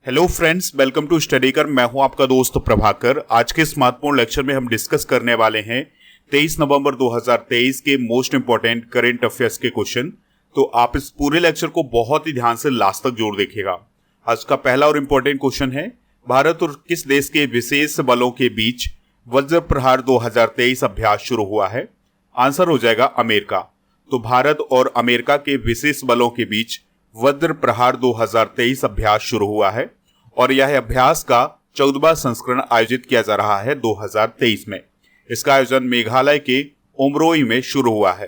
Hello friends, welcome to study कर। मैं हूं आपका दोस्त प्रभाकर। आज के इस महत्वपूर्ण लेक्चर में हम डिस्कस करने वाले हैं 23 नवंबर 2023 के मोस्ट इंपोर्टेंट करंट अफेयर्स के क्वेश्चन। तो आप इस पूरे लेक्चर को बहुत ही ध्यान से लास्ट तक जोड़ देखिएगा। आज का पहला और इंपॉर्टेंट क्वेश्चन है, भारत और किस देश के विशेष बलों के बीच वज्र प्रहार 2023 अभ्यास शुरू हुआ है? आंसर हो जाएगा अमेरिका। तो भारत और अमेरिका के विशेष बलों के बीच वज्र प्रहार 2023 अभ्यास शुरू हुआ है और यह अभ्यास का 14वां संस्करण आयोजित किया जा रहा है 2023 में। इसका आयोजन मेघालय के उमरोई में शुरू हुआ है।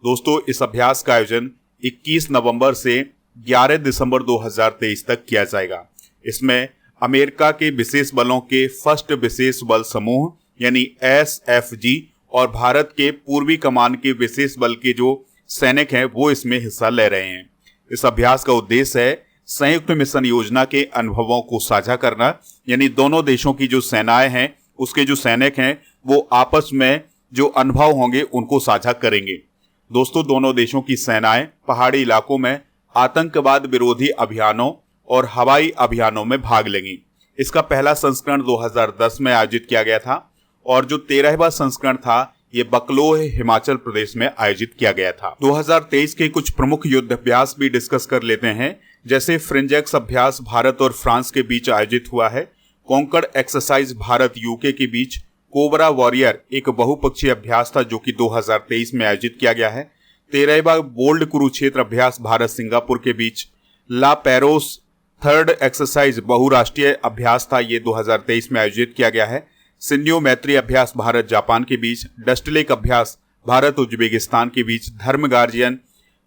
दोस्तों, इस अभ्यास का आयोजन 21 नवंबर से 11 दिसंबर 2023 तक किया जाएगा। इसमें अमेरिका के विशेष बलों के फर्स्ट विशेष बल समूह यानी SFG और भारत के पूर्वी कमान के विशेष बल के जो सैनिक हैं वो इसमें हिस्सा ले रहे हैं। इस अभ्यास का उद्देश्य है संयुक्त मिशन योजना के अनुभवों को साझा करना, यानी दोनों देशों की जो सेनाएं हैं उसके जो सैनिक हैं वो आपस में जो अनुभव होंगे उनको साझा करेंगे। दोस्तों, दोनों देशों की सेनाएं पहाड़ी इलाकों में आतंकवाद विरोधी अभियानों और हवाई अभियानों में भाग लेंगी। इसका पहला संस्करण 2010 में आयोजित किया गया था और जो 13वां संस्करण था ये बकलोह हिमाचल प्रदेश में आयोजित किया गया था। 2023 के कुछ प्रमुख युद्ध अभ्यास भी डिस्कस कर लेते हैं। जैसे फ्रिंजेक्स अभ्यास भारत और फ्रांस के बीच आयोजित हुआ है। कॉन्कर्ड एक्सरसाइज भारत यूके के बीच। कोबरा वॉरियर एक बहुपक्षीय अभ्यास था जो कि 2023 में आयोजित किया गया है। 13वां बोल्ड कुरुक्षेत्र अभ्यास भारत सिंगापुर के बीच। ला पेरोस थर्ड एक्सरसाइज बहुराष्ट्रीय अभ्यास था, ये 2023 में आयोजित किया गया है। सिंडियो मैत्री अभ्यास भारत जापान के बीच। डस्टलेक अभ्यास भारत उज्बेकिस्तान के बीच। धर्म गार्जियन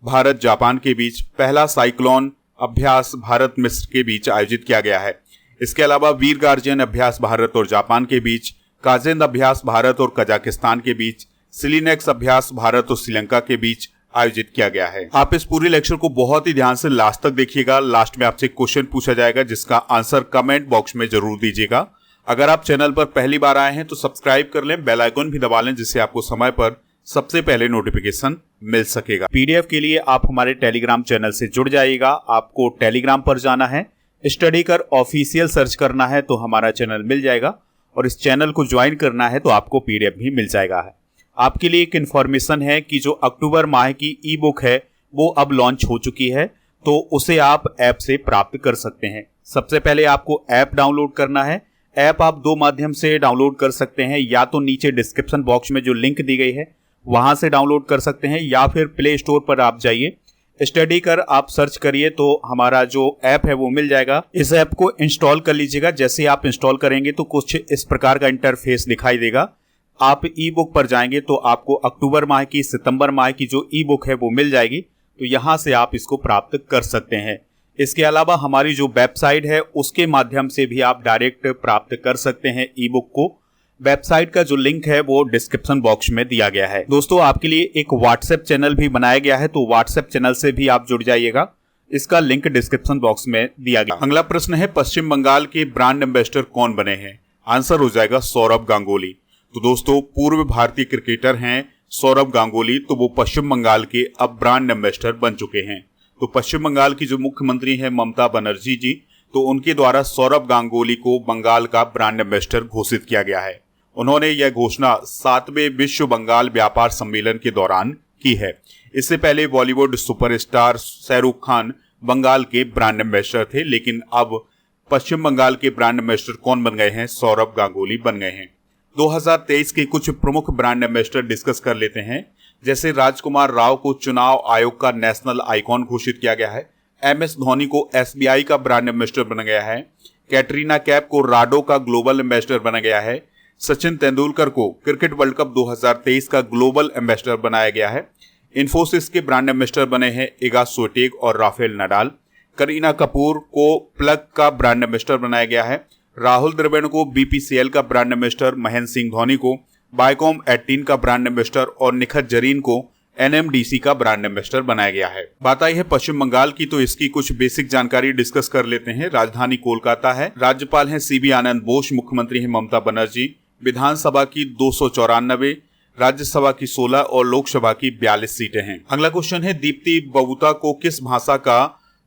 भारत जापान के बीच। पहला साइक्लोन अभ्यास भारत मिस्र के बीच आयोजित किया गया है। इसके अलावा वीर गार्जियन अभ्यास भारत और जापान के बीच। काजेंद अभ्यास भारत और कजाकिस्तान के बीच। सिलिनेक्स अभ्यास भारत और श्रीलंका के बीच आयोजित किया गया है। आप इस पूरे लेक्चर को बहुत ही ध्यान से लास्ट तक देखिएगा। लास्ट में आपसे क्वेश्चन पूछा जाएगा जिसका आंसर कमेंट बॉक्स में जरूर दीजिएगा। अगर आप चैनल पर पहली बार आए हैं तो सब्सक्राइब कर लें, बेल आइकन भी दबा लें जिससे आपको समय पर सबसे पहले नोटिफिकेशन मिल सकेगा। पीडीएफ के लिए आप हमारे टेलीग्राम चैनल से जुड़ जाइएगा। आपको टेलीग्राम पर जाना है, स्टडी कर ऑफिशियल सर्च करना है तो हमारा चैनल मिल जाएगा और इस चैनल को ज्वाइन करना है तो आपको पीडीएफ भी मिल जाएगा। आपके लिए एक इन्फॉर्मेशन है कि जो अक्टूबर माह की ई बुक है वो अब लॉन्च हो चुकी है, तो उसे आप ऐप से प्राप्त कर सकते हैं। सबसे पहले आपको ऐप डाउनलोड करना है। ऐप आप दो माध्यम से डाउनलोड कर सकते हैं, या तो नीचे डिस्क्रिप्शन बॉक्स में जो लिंक दी गई है वहां से डाउनलोड कर सकते हैं, या फिर प्ले स्टोर पर आप जाइए, स्टडी कर आप सर्च करिए तो हमारा जो ऐप है वो मिल जाएगा। इस ऐप को इंस्टॉल कर लीजिएगा। जैसे आप इंस्टॉल करेंगे तो कुछ इस प्रकार का इंटरफेस दिखाई देगा। आप ई बुक पर जाएंगे तो आपको अक्टूबर माह की, सितंबर माह की जो ई बुक है वो मिल जाएगी, तो यहां से आप इसको प्राप्त कर सकते हैं। इसके अलावा हमारी जो वेबसाइट है उसके माध्यम से भी आप डायरेक्ट प्राप्त कर सकते हैं ई बुक को। वेबसाइट का जो लिंक है वो डिस्क्रिप्शन बॉक्स में दिया गया है। दोस्तों, आपके लिए एक व्हाट्सएप चैनल भी बनाया गया है, तो व्हाट्सएप चैनल से भी आप जुड़ जाइएगा। इसका लिंक डिस्क्रिप्शन बॉक्स में दिया गया। अगला प्रश्न है, पश्चिम बंगाल के ब्रांड एम्बेसडर कौन बने हैं? आंसर हो जाएगा सौरभ गांगुली। तो दोस्तों, पूर्व भारतीय क्रिकेटर हैं सौरभ गांगुली, तो वो पश्चिम बंगाल के अब ब्रांड एम्बेसडर बन चुके हैं। तो पश्चिम बंगाल की जो मुख्यमंत्री हैं ममता बनर्जी जी, तो उनके द्वारा सौरभ गांगुली को बंगाल का ब्रांड एम्बेसडर घोषित किया गया है। उन्होंने यह घोषणा 7वें विश्व बंगाल व्यापार सम्मेलन के दौरान की है। इससे पहले बॉलीवुड सुपरस्टार शाहरुख खान बंगाल के ब्रांड एम्बेसडर थे, लेकिन अब पश्चिम बंगाल के ब्रांड एम्बेसडर कौन बन गए हैं? सौरभ गांगुली बन गए हैं। 2023 के कुछ प्रमुख ब्रांड एम्बेसडर डिस्कस कर लेते हैं। जैसे राजकुमार राव को चुनाव आयोग का नेशनल आइकॉन घोषित किया गया है। MS धोनी को SBI का ब्रांड एम्बेसडर बना गया है। कैटरीना कैफ को राडो का ग्लोबल एम्बेसडर बना गया है। सचिन तेंदुलकर को क्रिकेट वर्ल्ड कप 2023 का ग्लोबल एम्बेसडर बनाया गया है। इन्फोसिस के ब्रांड एम्बेसडर बने हैं इगा स्विएटेक और राफेल नडाल। करीना कपूर को प्लग का ब्रांड एम्बेसडर बनाया गया है। राहुल द्रविड़ को BPCL का ब्रांड एम्बेसडर, महेंद्र सिंह धोनी को बायकॉम 18 का ब्रांड एम्बेसडर और निखत जरीन को NMDC का ब्रांड एम्बेसडर बनाया गया है। बात आई है पश्चिम बंगाल की, तो इसकी कुछ बेसिक जानकारी डिस्कस कर लेते हैं। राजधानी कोलकाता है। राज्यपाल हैं CB आनंद बोस। मुख्यमंत्री हैं ममता बनर्जी। विधानसभा की 294, राज्यसभा की 16 और लोकसभा की 42 सीटें हैं। अगला क्वेश्चन है, दीप्ति बबूता को किस भाषा का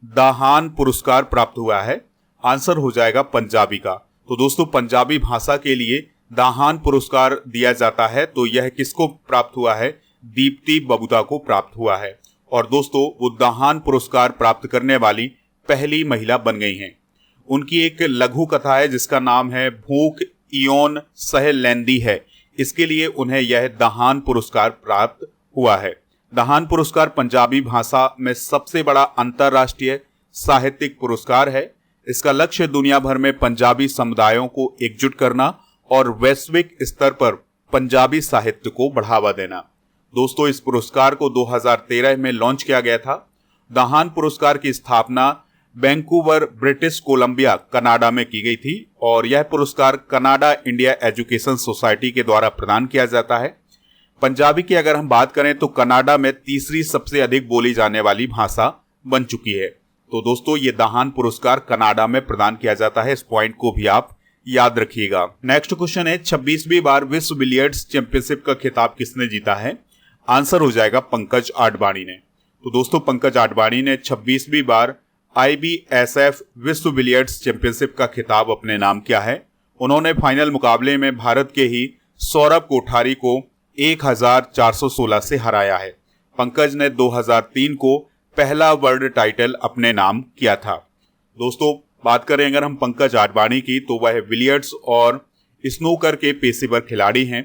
दाहान पुरस्कार प्राप्त हुआ है? आंसर हो जाएगा पंजाबी का। तो दोस्तों पंजाबी भाषा के लिए दाहान पुरस्कार दिया जाता है, तो यह किसको प्राप्त हुआ है? दीप्ति बबूता को प्राप्त हुआ है। और दोस्तों वो दाहान पुरस्कार प्राप्त करने वाली पहली महिला बन गई हैं। उनकी एक लघु कथा है जिसका नाम है भूख इयोन सह लैंदी है, इसके लिए उन्हें यह दाहान पुरस्कार प्राप्त हुआ है। दाहान पुरस्कार पंजाबी भाषा में सबसे बड़ा अंतर्राष्ट्रीय साहित्यिक पुरस्कार है। इसका लक्ष्य दुनिया भर में पंजाबी समुदायों को एकजुट करना और वैश्विक स्तर पर पंजाबी साहित्य को बढ़ावा देना। दोस्तों इस पुरस्कार को 2013 में लॉन्च किया गया था। दाहान पुरस्कार की स्थापना वैंकूवर ब्रिटिश कोलंबिया कनाडा में की गई थी और यह पुरस्कार कनाडा इंडिया एजुकेशन सोसाइटी के द्वारा प्रदान किया जाता है। पंजाबी की अगर हम बात करें तो कनाडा में तीसरी सबसे अधिक बोली जाने वाली भाषा बन चुकी है। तो दोस्तों ये दाहान पुरस्कार कनाडा में प्रदान किया जाता है, इस पॉइंट को भी आप याद रखिएगा। नेक्स्ट क्वेश्चन है 26वीं बार विश्व बिलियर्ड्स चैंपियनशिप का खिताब किसने जीता है? आंसर हो जाएगा पंकज आडवाणी ने। तो दोस्तों पंकज आडवाणी ने 26वीं बार IBSF विश्व बिलियर्ड्स चैंपियनशिप का खिताब अपने नाम किया है। उन्होंने फाइनल मुकाबले में भारत के ही सौरभ कोठारी को 1416 से हराया है। पंकज ने 2003 को पहला वर्ल्ड टाइटल अपने नाम किया था। दोस्तों बात करें अगर हम पंकज आडवाणी की तो वह बिलियर्ड्स और स्नूकर के पेशेवर खिलाड़ी हैं।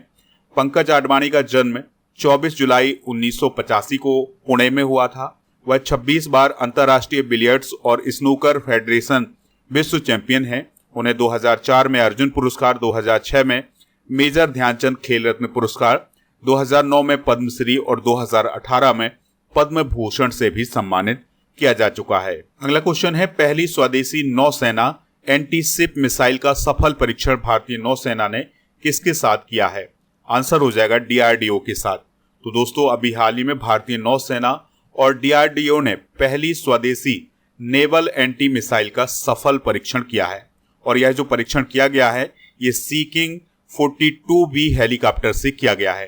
पंकज आडवाणी का जन्म 24 जुलाई 1985 को पुणे में हुआ था। वह 26 बार अंतर्राष्ट्रीय बिलियर्ड्स और स्नूकर फेडरेशन विश्व चैंपियन है। उन्हें 2004 में अर्जुन पुरस्कार, 2006 में मेजर ध्यानचंद खेल रत्न पुरस्कार, 2009 में पद्मश्री और 2018 में पद्म भूषण से भी सम्मानित किया जा चुका है। अगला क्वेश्चन है पहली स्वदेशी नौसेना एंटी शिप मिसाइल का सफल परीक्षण भारतीय नौसेना ने किसके साथ किया है? आंसर हो जाएगा DRDO के साथ। तो दोस्तों अभी हाल ही में भारतीय नौसेना और DRDO ने पहली स्वदेशी नेवल एंटी मिसाइल का सफल परीक्षण किया है और यह जो परीक्षण किया गया है ये सीकिंग 42B हेलीकॉप्टर से किया गया है।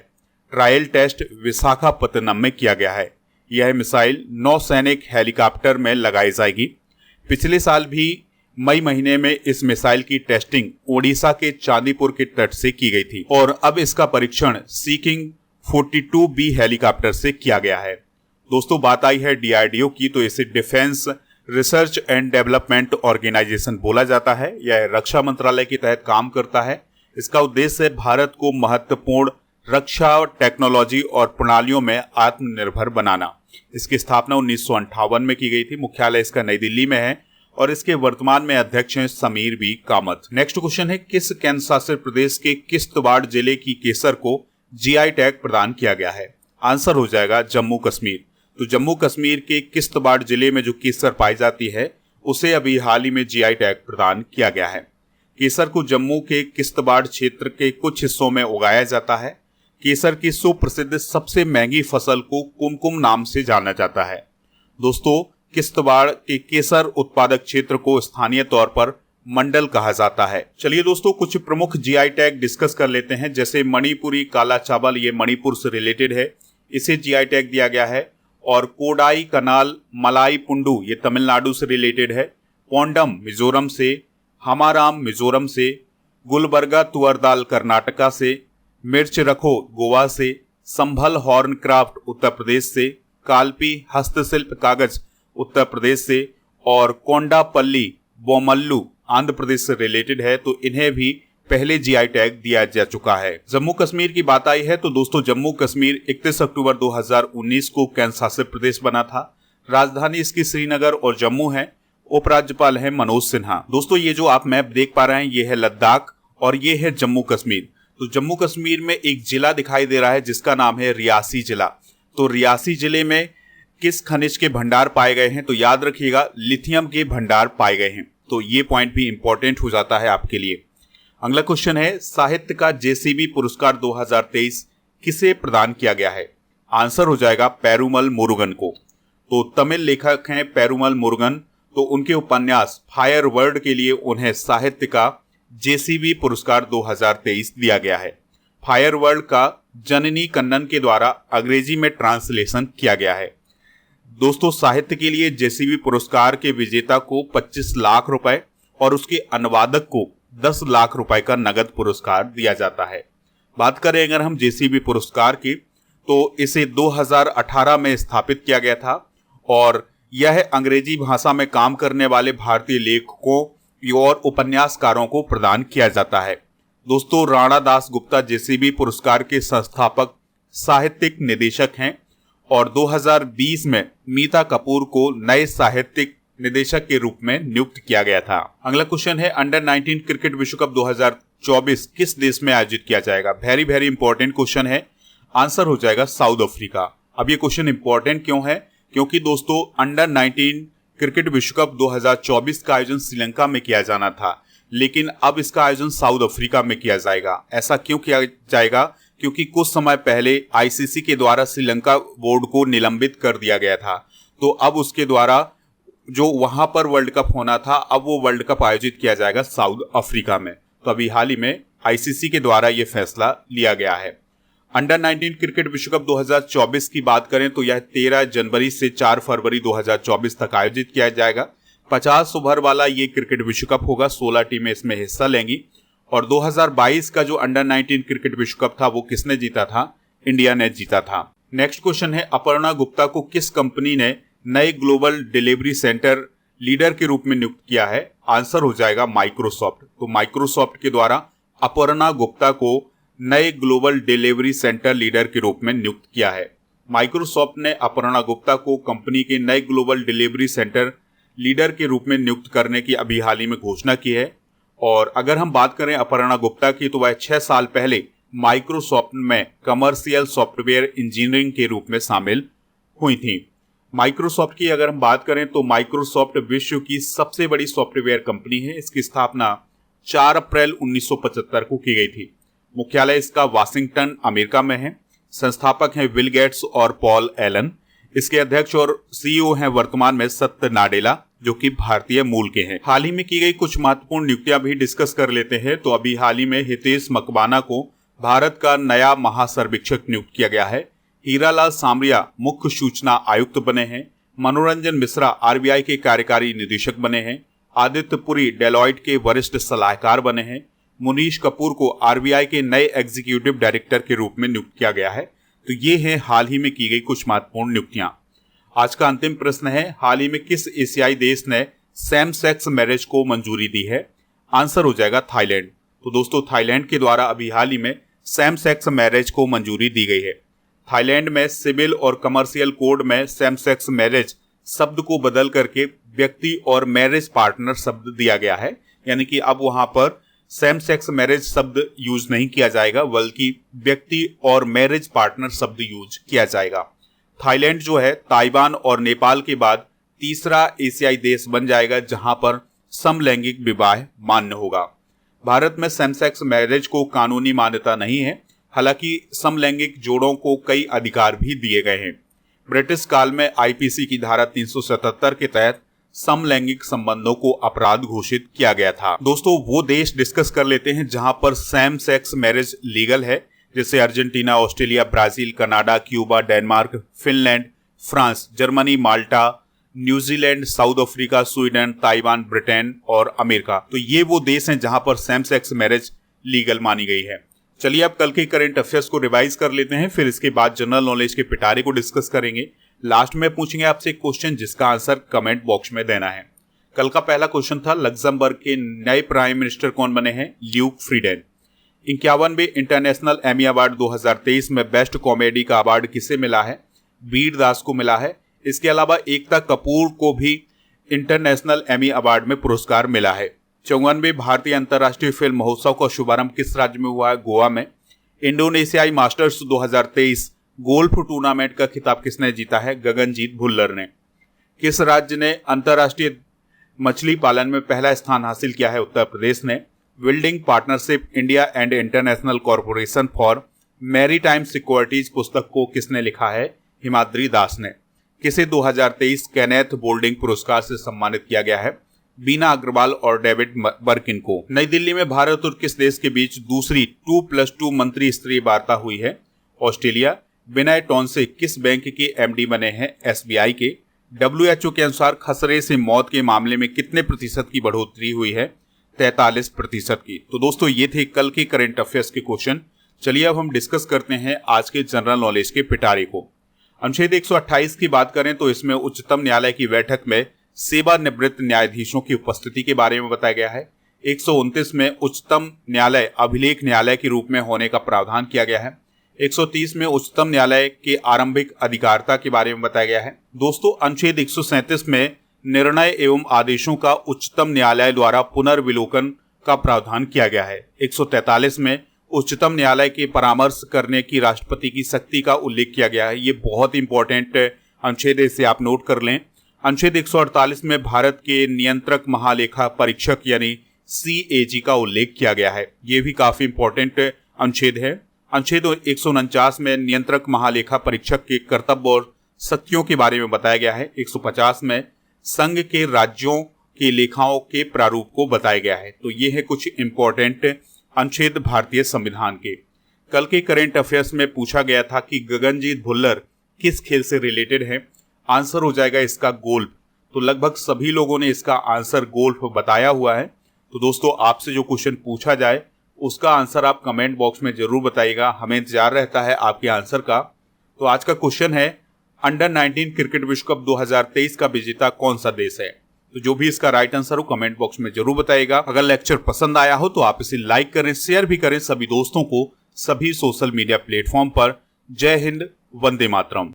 ट्रायल टेस्ट विशाखापत्तनम में किया गया है। यह मिसाइल नौसैनिक हेलीकॉप्टर में लगाई जाएगी। पिछले साल भी मई महीने में इस मिसाइल की टेस्टिंग ओडिशा के चांदीपुर के तट से की गई थी और अब इसका परीक्षण सीकिंग 42B हेलीकॉप्टर से किया गया है। दोस्तों बात आई है DRDO की, तो इसे defence research and development organisation बोला जाता है। यह रक्षा मंत्रालय के तहत काम करता है। इसका उद्देश्य है भारत को महत्वपूर्ण रक्षा टेक्नोलॉजी और प्रणालियों में आत्मनिर्भर बनाना। इसकी स्थापना 1958 में की गई थी। मुख्यालय इसका नई दिल्ली में है और इसके वर्तमान में अध्यक्ष हैं Sameer B Kamat. Next question है किस केंद्र शासित प्रदेश के किश्तवाड़ जिले की केसर को GI टैग प्रदान किया गया है? आंसर हो जाएगा जम्मू कश्मीर। तो जम्मू कश्मीर के किश्तवाड़ जिले में जो केसर पाई जाती है उसे अभी हाल ही में GI टैग प्रदान किया गया है। केसर को जम्मू के किश्तवाड़ क्षेत्र के कुछ हिस्सों में उगाया जाता है। केसर की सुप्रसिद्ध सबसे महंगी फसल को कुमकुम नाम से जाना जाता है। दोस्तों किश्तवाड़ के केसर उत्पादक क्षेत्र को स्थानीय तौर पर मंडल कहा जाता है। चलिए दोस्तों कुछ प्रमुख GI टैग डिस्कस कर लेते हैं। जैसे मणिपुरी काला चावल, ये मणिपुर से रिलेटेड है, इसे GI टैग दिया गया है। और कोडाई कनाल मलाई पुंडू ये तमिलनाडु से रिलेटेड है। पोंडम मिजोरम से, हमाराम मिजोरम से, गुलबर्गा तुअर दाल कर्नाटका से, मिर्च रखो गोवा से, संभल हॉर्न क्राफ्ट उत्तर प्रदेश से, कालपी हस्तशिल्प कागज उत्तर प्रदेश से और कोंडापल्ली बोमल्लू आंध्र प्रदेश से रिलेटेड है। तो इन्हें भी पहले GI टैग दिया जा चुका है। जम्मू कश्मीर की बात आई है तो दोस्तों जम्मू कश्मीर 31 अक्टूबर 2019 को केंद्र शासित प्रदेश बना था। राजधानी इसकी श्रीनगर और जम्मू है। उपराज्यपाल है मनोज सिन्हा। दोस्तों ये जो आप मैप देख पा रहे हैं ये है लद्दाख और ये है जम्मू कश्मीर। तो जम्मू कश्मीर में एक जिला दिखाई दे रहा है जिसका नाम है रियासी जिला। तो रियासी जिले में किस खनिज के भंडार पाए गए हैं? तो याद रखिएगा लिथियम के भंडार पाए गए हैं। तो ये पॉइंट भी इंपॉर्टेंट हो जाता है आपके लिए। अगला क्वेश्चन है साहित्य का JCB पुरस्कार 2023 किसे प्रदान किया गया है? आंसर हो जाएगा पेरुमल मुरुगन को। तो तमिल लेखक हैं पेरुमल मुरुगन। तो उनके उपन्यास फायर वर्ल्ड के लिए उन्हें साहित्य का JCB पुरस्कार 2023 दिया गया है। फायर वर्ल्ड का जननी कन्नन के द्वारा अंग्रेजी में ट्रांसलेशन किया गया है। दोस्तों साहित्य के लिए JCB पुरस्कार के विजेता को 25 लाख रुपए और उसके अनुवादक को 10 लाख रुपए का नगद पुरस्कार दिया जाता है। बात करें अगर हम जेसीबी पुरस्कार की, तो इसे 2018 में स्थापित किया गया था और यह अंग्रेजी भाषा में काम करने वाले भारतीय लेखकों और उपन्यासकारों को प्रदान किया जाता है। दोस्तों, राणा दास गुप्ता जेसीबी पुरस्कार के संस्थापक साहित्यिक निदेशक हैं और 2020 में मीता कपूर को नए साहित्यिक निदेशक के रूप में नियुक्त किया गया था। अगला क्वेश्चन है, अंडर 19 क्रिकेट विश्व कप 2024 किस देश में आयोजित किया जाएगा? वेरी वेरी इंपॉर्टेंट क्वेश्चन है। आंसर हो जाएगा साउथ अफ्रीका। अब ये क्वेश्चन इंपॉर्टेंट क्यों है? क्योंकि दोस्तों, अंडर 19 क्रिकेट विश्व कप 2024 का आयोजन श्रीलंका में किया जाना था, लेकिन अब इसका आयोजन साउथ अफ्रीका में किया जाएगा। ऐसा क्यों किया जाएगा? क्योंकि कुछ समय पहले आईसीसी के द्वारा श्रीलंका बोर्ड को निलंबित कर दिया गया था, तो अब उसके द्वारा जो वहां पर वर्ल्ड कप होना था, अब वो वर्ल्ड कप आयोजित किया जाएगा साउथ अफ्रीका में। तो अभी हाल ही में आईसीसी के द्वारा ये फैसला लिया गया है। अंडर 19 क्रिकेट विश्व कप 2024 की बात करें तो यह 13 जनवरी से 4 फरवरी 2024 तक आयोजित किया जाएगा। 50 ओवर वाला ये क्रिकेट विश्व कप होगा। 16 टीमें इसमें हिस्सा लेंगी और 2022 का जो अंडर 19 क्रिकेट विश्व कप था वो किसने जीता था? इंडिया ने जीता था। नेक्स्ट क्वेश्चन है, अपर्णा गुप्ता को किस कंपनी ने नए ग्लोबल डिलीवरी सेंटर लीडर के रूप में नियुक्त किया है? आंसर हो जाएगा माइक्रोसॉफ्ट। तो माइक्रोसॉफ्ट के द्वारा अपर्णा गुप्ता को नए ग्लोबल डिलीवरी सेंटर लीडर के रूप में नियुक्त किया है। माइक्रोसॉफ्ट ने अपर्णा गुप्ता को कंपनी के नए ग्लोबल डिलीवरी सेंटर लीडर के रूप में नियुक्त करने की अभी हाल ही में घोषणा की है। और अगर हम बात करें अपर्णा गुप्ता की, तो वह 6 साल पहले माइक्रोसॉफ्ट में कमर्शियल सॉफ्टवेयर इंजीनियरिंग के रूप में शामिल हुई थी। माइक्रोसॉफ्ट की अगर हम बात करें तो माइक्रोसॉफ्ट विश्व की सबसे बड़ी सॉफ्टवेयर कंपनी है। इसकी स्थापना 4 अप्रैल 1975 को की गई थी। मुख्यालय इसका वाशिंगटन अमेरिका में है। संस्थापक हैं बिल गेट्स और पॉल एलन। इसके अध्यक्ष और सीईओ हैं वर्तमान में सत्य नाडेला, जो कि भारतीय मूल के हैं। हाल ही में की गई कुछ महत्वपूर्ण नियुक्तियां भी डिस्कस कर लेते हैं। तो अभी हाल ही में हितेश मकवाना को भारत का नया महासर्वेक्षक नियुक्त किया गया है। हीरालाल सामरिया मुख्य सूचना आयुक्त बने हैं। मनोरंजन मिश्रा आरबीआई के कार्यकारी निदेशक बने हैं। आदित्य पुरी डेलॉयट के वरिष्ठ सलाहकार बने हैं। मुनीश कपूर को आरबीआई के नए एग्जीक्यूटिव डायरेक्टर के रूप में नियुक्त किया गया है। तो ये है हाल ही में की गई कुछ महत्वपूर्ण नियुक्तियां। आज का अंतिम प्रश्न है, हाल ही में किस एशियाई देश ने सेम सेक्स मैरिज को मंजूरी दी है? आंसर हो जाएगा थाईलैंड। तो दोस्तों, थाईलैंड के द्वारा अभी हाल ही में सेम सेक्स मैरिज को मंजूरी दी गई है। थाईलैंड में सिविल और कमर्शियल कोड में सेम सेक्स मैरिज शब्द को बदल करके व्यक्ति और मैरिज पार्टनर शब्द दिया गया है। यानी कि अब वहां पर सेम सेक्स मैरिज शब्द यूज नहीं किया जाएगा, बल्कि व्यक्ति और मैरिज पार्टनर शब्द यूज किया जाएगा। थाईलैंड जो है ताइवान और नेपाल के बाद तीसरा एशियाई देश बन जाएगा जहां पर समलैंगिक विवाह मान्य होगा। भारत में सेम सेक्स मैरिज को कानूनी मान्यता नहीं है, हालांकि समलैंगिक जोड़ों को कई अधिकार भी दिए गए हैं। ब्रिटिश काल में आईपीसी की धारा 377 के तहत समलैंगिक संबंधों को अपराध घोषित किया गया था। दोस्तों, वो देश डिस्कस कर लेते हैं जहां पर सेम सेक्स मैरिज लीगल है, जैसे Argentina, Australia, Brazil, Canada, Cuba, Denmark, Finland, France, Germany, Malta, New Zealand, South Africa, Sweden, Taiwan, Britain और अमेरिका। तो ये वो देश हैं जहां पर सेम सेक्स मैरिज लीगल मानी गई है। चलिए अब कल के करंट अफेयर्स को रिवाइज कर लेते हैं, फिर इसके बाद जनरल नॉलेज के पिटारे को डिस्कस करेंगे। लास्ट में पूछेंगे आपसे एक क्वेश्चन जिसका आंसर कमेंट बॉक्स में देना है। कल का पहला क्वेश्चन था, लग्जमबर्ग के नए प्राइम मिनिस्टर कौन बने हैं? Luke Frieden. 51वें इंटरनेशनल एमी अवार्ड 2023 में बेस्ट कॉमेडी का अवार्ड किसे मिला है? वीर दास को मिला है। इसके अलावा एकता कपूर को भी इंटरनेशनल एमी अवार्ड में पुरस्कार मिला है। 54वें भारतीय अंतर्राष्ट्रीय फिल्म महोत्सव का शुभारंभ किस राज्य में हुआ है? गोवा में। इंडोनेशियाई मास्टर्स 2023 गोल्फ टूर्नामेंट का खिताब किसने जीता है? गगनजीत भुल्लर ने। किस राज्य ने अंतर्राष्ट्रीय मछली पालन में पहला स्थान हासिल किया है? उत्तर प्रदेश ने। Building partnership India and international corporation for maritime securities पुस्तक को किसने लिखा है? हिमाद्री दास ने। किसे 2023 केनेथ बोल्डिंग पुरस्कार से सम्मानित किया गया है? बीना अग्रवाल और डेविड बर्किन को। नई दिल्ली में भारत और किस देश के बीच दूसरी 2+2 मंत्री स्तरीय वार्ता हुई है? ऑस्ट्रेलिया। विनय टॉन्से किस बैंक के एमडी बने हैं? एसबीआई के। WHO के अनुसार खसरे से मौत के मामले में कितने प्रतिशत की बढ़ोतरी हुई है? 43% की। तो दोस्तों ये थे कल के करंट अफेयर्स के क्वेश्चन। चलिए अब हम डिस्कस करते हैं आज के जनरल नॉलेज के पिटारे को। अनुच्छेद 128 की बात करें तो इसमें उच्चतम न्यायालय की बैठक में सेवानिवृत्त न्यायाधीशों की उपस्थिति के बारे में बताया गया है। 129 में उच्चतम न्यायालय अभिलेख न्यायालय के रूप में होने का प्रावधान किया गया है। 130 में उच्चतम न्यायालय के आरंभिक अधिकारिता के बारे में बताया गया है। दोस्तों अनुच्छेद 137 में निर्णय एवं आदेशों का उच्चतम न्यायालय द्वारा पुनर्विलोकन का प्रावधान किया गया है। 143 में उच्चतम न्यायालय के परामर्श करने की राष्ट्रपति की शक्ति का उल्लेख किया गया है। ये बहुत इंपॉर्टेंट अनुच्छेद है, इसे आप नोट कर लें। अनुच्छेद 148 में भारत के नियंत्रक महालेखा परीक्षक यानी CAG का उल्लेख किया गया है। ये भी काफी इंपॉर्टेंट अनुच्छेद है। अनुच्छेद 149 में नियंत्रक महालेखा परीक्षक के कर्तव्य और शक्तियों के बारे में बताया गया है। 150 में संघ के राज्यों के लेखाओं के प्रारूप को बताया गया है। तो ये है कुछ इंपॉर्टेंट अनुच्छेद भारतीय संविधान के। कल के करंट अफेयर्स में पूछा गया था कि गगनजीत भुल्लर किस खेल से रिलेटेड है? आंसर हो जाएगा इसका गोल्फ। तो लगभग सभी लोगों ने इसका आंसर गोल्फ बताया हुआ है। तो दोस्तों आपसे जो क्वेश्चन पूछा जाए उसका आंसर आप कमेंट बॉक्स में जरूर बताइएगा, हमें इंतजार रहता है आपके आंसर का। तो आज का क्वेश्चन है अंडर 19 क्रिकेट विश्व कप 2023 का विजेता कौन सा देश है? तो जो भी इसका राइट आंसर हो कमेंट बॉक्स में जरूर बताइएगा। अगर लेक्चर पसंद आया हो तो आप इसे लाइक करें, शेयर भी करें सभी दोस्तों को सभी सोशल मीडिया प्लेटफॉर्म पर। जय हिंद, वंदे मातरम।